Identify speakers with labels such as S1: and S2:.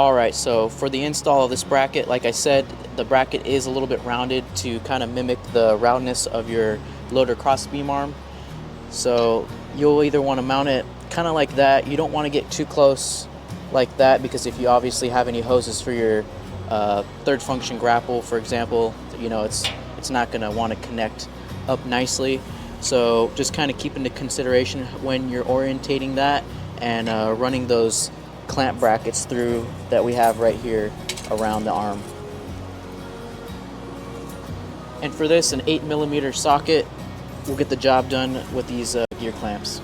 S1: Alright, so for the install of this bracket, like I said, the bracket is a little bit rounded to kind of mimic the roundness of your loader crossbeam arm. So you'll either want to mount it kind of like that. You don't want to get too close like that, because if you obviously have any hoses for your third function grapple, for example, you know, it's not going to want to connect up nicely. So just kind of keep into consideration when you're orientating that and running those clamp brackets through that we have right here around the arm. And for this, an 8mm socket will get the job done with these gear clamps.